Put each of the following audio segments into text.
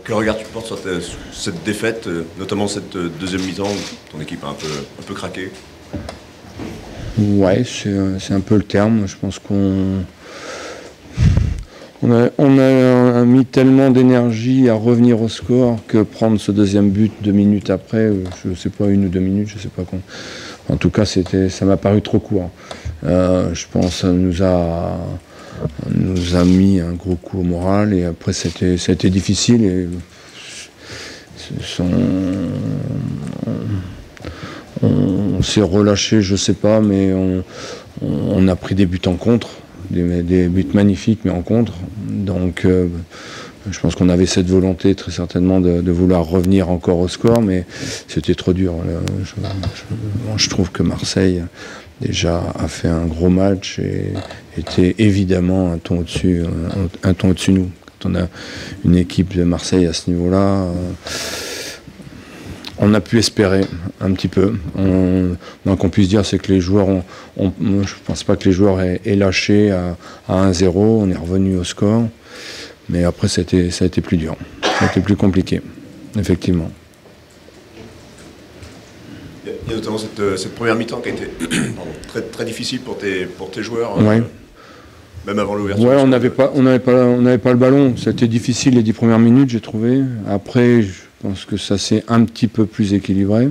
Quel regard tu portes sur cette défaite, notamment cette deuxième mi-temps où ton équipe a un peu craqué? Ouais, c'est un peu le terme. Je pense on a mis tellement d'énergie à revenir au score que prendre ce deuxième but 2 minutes après, je ne sais pas, 1 ou 2 minutes, je ne sais pas quand. En tout cas, ça m'a paru trop court. Je pense que ça nous a mis un gros coup au moral et après ça a été difficile. Et on s'est relâché, je ne sais pas, mais on a pris des buts en contre. Des buts magnifiques, mais en contre. Donc, je pense qu'on avait cette volonté très certainement de vouloir revenir encore au score, mais c'était trop dur. Je trouve que Marseille, déjà, a fait un gros match et était évidemment un ton au-dessus de nous. Quand on a une équipe de Marseille à ce niveau-là, on a pu espérer un petit peu. Moins qu'on puisse dire, c'est que les joueurs je ne pense pas que les joueurs aient lâché à 1-0. On est revenu au score. Mais après, ça a été plus dur. Ça a été plus compliqué, effectivement. Il y a notamment cette première mi-temps qui a été très, très difficile pour tes joueurs. Ouais. Même avant l'ouverture. Ouais, on n'avait pas le ballon. C'était difficile les 10 premières minutes, j'ai trouvé. Après, je pense que ça s'est un petit peu plus équilibré.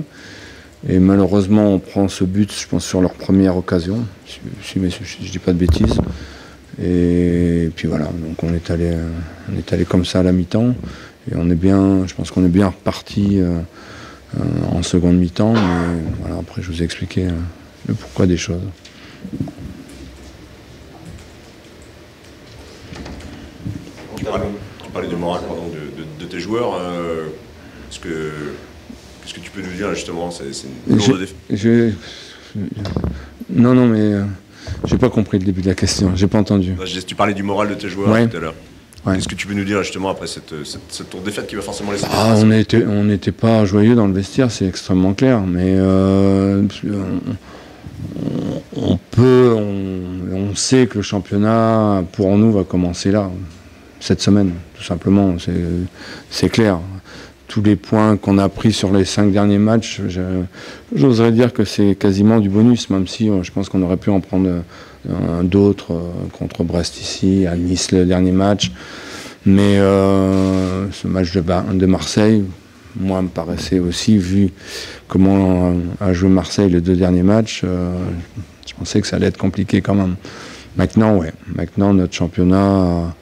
Et malheureusement, on prend ce but, je pense, sur leur première occasion. Si je ne dis pas de bêtises. Et puis voilà, donc on est allé comme ça à la mi-temps. Et je pense qu'on est bien reparti en seconde mi-temps. Mais voilà, après, je vous ai expliqué le pourquoi des choses. Tu parlais du moral de tes joueurs. Qu'est-ce que tu peux nous dire justement? C'est une lourde défaite. Non, mais j'ai pas compris le début de la question. J'ai pas entendu. Tu parlais du moral de tes joueurs tout à l'heure. Ouais. Qu'est-ce que tu peux nous dire justement après cette tour de défaite qui va forcément laisser? On n'était pas joyeux dans le vestiaire, c'est extrêmement clair. Mais on sait que le championnat pour nous va commencer là, cette semaine, tout simplement. C'est clair. Tous les points qu'on a pris sur les 5 derniers matchs, j'oserais dire que c'est quasiment du bonus, même si je pense qu'on aurait pu en prendre d'autres contre Brest ici, à Nice le dernier match. Mais ce match de Marseille, moi, me paraissait aussi, vu comment a joué Marseille les 2 derniers matchs, je pensais que ça allait être compliqué quand même. Maintenant, notre championnat...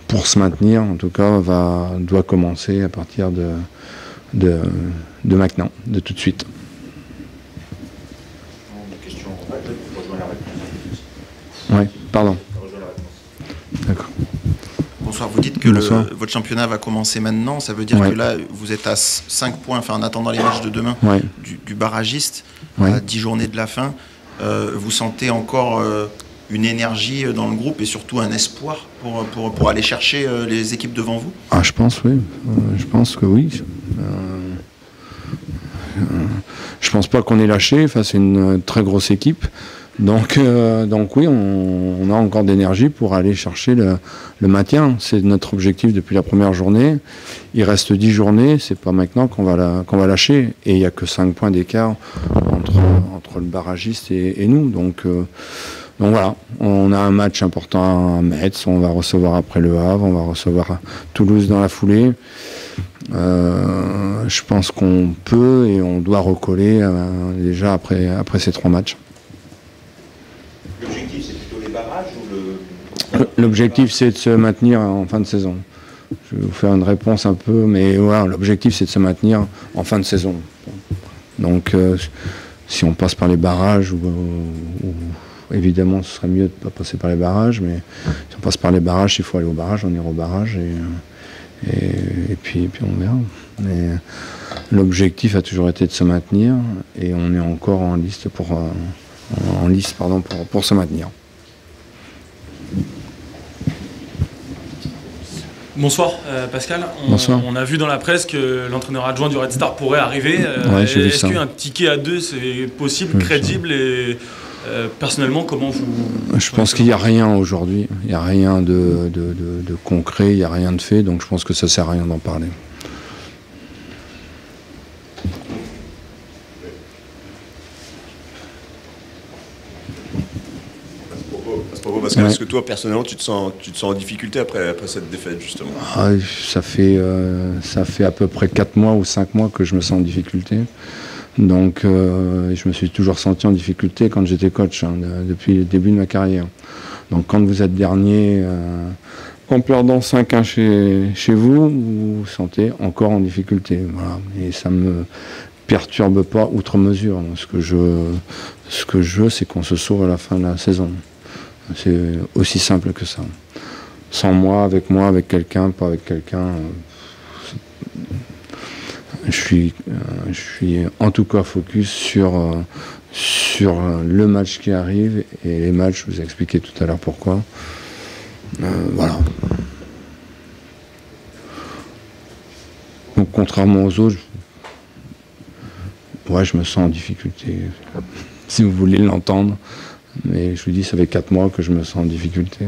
pour se maintenir, en tout cas, doit commencer à partir de maintenant, de tout de suite. Une question pour rejoindre la réponse. Oui, pardon. D'accord. Bonsoir, vous dites que votre championnat va commencer maintenant, ça veut dire que là, vous êtes à 5 points, en attendant les matchs de demain, du barragiste, à 10 journées de la fin. Vous sentez encore... une énergie dans le groupe et surtout un espoir pour aller chercher les équipes devant vous? Je pense, oui. Je pense que oui. Je pense pas qu'on ait lâché face à une très grosse équipe. Donc oui, on a encore d'énergie pour aller chercher le maintien. C'est notre objectif depuis la première journée. Il reste 10 journées, c'est pas maintenant qu'on va lâcher. Et il n'y a que 5 points d'écart entre le barragiste et nous. Donc voilà, on a un match important à Metz, on va recevoir après Le Havre, on va recevoir Toulouse dans la foulée. Je pense qu'on peut et on doit recoller déjà après ces 3 matchs. L'objectif, c'est plutôt les barrages ou L'objectif, c'est de se maintenir en fin de saison. Je vais vous faire une réponse un peu, mais voilà, l'objectif, c'est de se maintenir en fin de saison. Donc, si on passe par les barrages évidemment, ce serait mieux de ne pas passer par les barrages, mais si on passe par les barrages, il faut aller au barrage, on ira au barrage et puis on verra. Mais l'objectif a toujours été de se maintenir et on est encore en liste pour se maintenir. Bonsoir Pascal, Bonsoir. On a vu dans la presse que l'entraîneur adjoint du Red Star pourrait arriver. Ouais, j'ai vu Est-ce ça. qu'un ticket à 2 c'est possible, crédible et Personnellement, comment vous... Je pense qu'il n'y a rien aujourd'hui, il n'y a rien de concret, il n'y a rien de fait, donc je pense que ça ne sert à rien d'en parler. Pascal, est-ce que toi, personnellement, tu te sens en difficulté après cette défaite, justement? Ça fait à peu près 4 mois ou 5 mois que je me sens en difficulté. Donc, je me suis toujours senti en difficulté quand j'étais coach, depuis le début de ma carrière. Donc, quand vous êtes dernier, en perdant 5-1 chez vous, vous vous sentez encore en difficulté. Voilà. Et ça me perturbe pas outre mesure. Ce que je veux, c'est qu'on se sauve à la fin de la saison. C'est aussi simple que ça. Sans moi, avec quelqu'un, pas avec quelqu'un. Je suis en tout cas focus sur le match qui arrive et les matchs, je vous ai expliqué tout à l'heure pourquoi. Voilà. Donc contrairement aux autres, je me sens en difficulté, si vous voulez l'entendre. Mais je vous dis, ça fait 4 mois que je me sens en difficulté.